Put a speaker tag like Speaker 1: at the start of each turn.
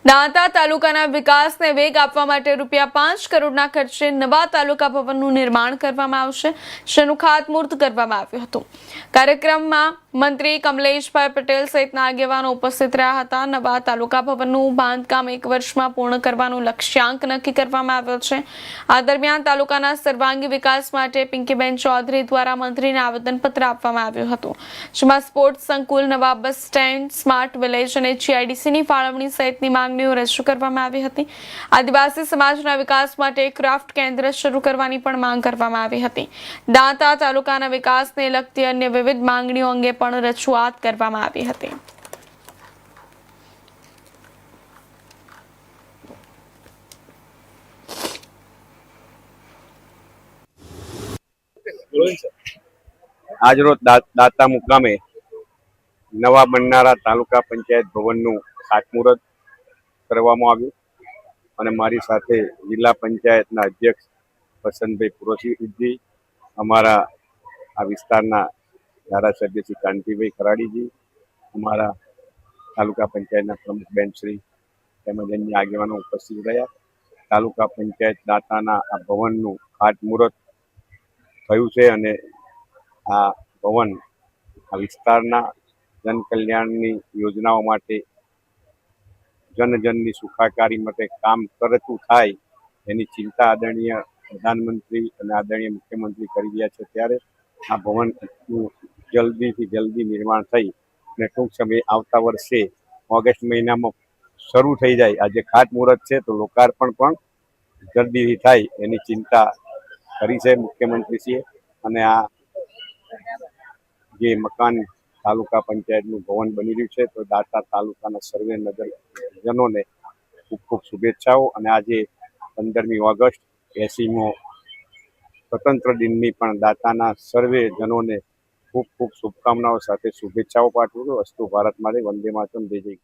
Speaker 1: દાંતા તાલુકાના વિકાસને વેગ આપવા માટે ₹5 કરોડના ખર્ચે નવા તાલુકા ભવનનું નિર્માણ કરવામાં આવશે, જેનું ખાતમુહૂર્ત કરવામાં આવ્યું હતું। કાર્યક્રમમાં મંત્રી કમલેશભાઈ પટેલ સહિતના આગેવાનો ઉપસ્થિત રહ્યા હતા। નવા તાલુકા ભવનનું બાંધકામ 1 વર્ષમાં પૂર્ણ કરવાનો લક્ષ્યાંક નક્કી કરવામાં આવ્યો છે। આ દરમિયાન તાલુકાના સર્વાંગી વિકાસ માટે પિંકીબેન ચૌધરી દ્વારા મંત્રીને આવેદનપત્ર આપવામાં આવ્યું હતું, જેમાં સ્પોર્ટ્સ સંકુલ, નવા બસ સ્ટેન્ડ, સ્માર્ટ વિલેજ અને GIDCની ફાળવણી સહિતની માંગણીઓ રજૂ કરવામાં આવી હતી। આદિવાસી સમાજના વિકાસ માટે ક્રાફ્ટ કેન્દ્ર શરૂ કરવાની પણ માંગ કરવામાં આવી હતી। દાંતા તાલુકાના વિકાસને લગતી અન્ય વિવિધ માંગણીઓ અંગે પણ રજૂઆત કરવામાં આવી હતી।
Speaker 2: આજરોજ દાતા મુકામે નવા બનનારા તાલુકા પંચાયત ભવનનું ખાતમુહૂર્ત કરવામાં આવ્યું અને મારી સાથે જિલ્લા પંચાયતના અધ્યક્ષ વસંતભાઈ પુરોહિતજી, અમારા આ વિસ્તારના ધારાસભ્ય શ્રી કાંતિભાઈ ખરાડીજી, અમારા તાલુકા પંચાયતના પ્રમુખ બેનશ્રી તેમજ અન્ય આગેવાનો ઉપસ્થિત રહ્યા। તાલુકા પંચાયત દાતાના આ ભવનનું ખાતમુહૂર્ત થયું છે અને આ ભવન આ વિસ્તારના જનકલ્યાણની યોજનાઓ માટે, જનજનની સુખાકારી માટે કામ કરતું થાય એની ચિંતા આદરણીય પ્રધાનમંત્રી અને આદરણીય મુખ્યમંત્રી કરી રહ્યા છે। ત્યારે આ ભવનનું જલ્દીથી જલ્દી નિર્માણ થઈ અને ટૂંક સમયે આવતા વર્ષે ઓગસ્ટ મહિનામાં શરૂ થઈ જાય। આજે ખાતમુહૂર્ત છે તો લોકાર્પણ પણ જલ્દીથી થાય એની ચિંતા કરી છે મુખ્યમંત્રીશ્રીએ। અને આ જે મકાન તાલુકા પંચાયતનું ભવન બની રહ્યું છે તો દાતા તાલુકાના સર્વે નગરજનોને ખૂબ ખૂબ શુભેચ્છાઓ। અને આજે 15મી ઓગસ્ટ 80મો સ્વતંત્ર દિનની પણ દાતાના સર્વે જનોને ખૂબ ખૂબ શુભકામનાઓ સાથે શુભેચ્છાઓ પાઠવું છું। અસ્તુ ભારત માટે, વંદે માતરમ, જય જય।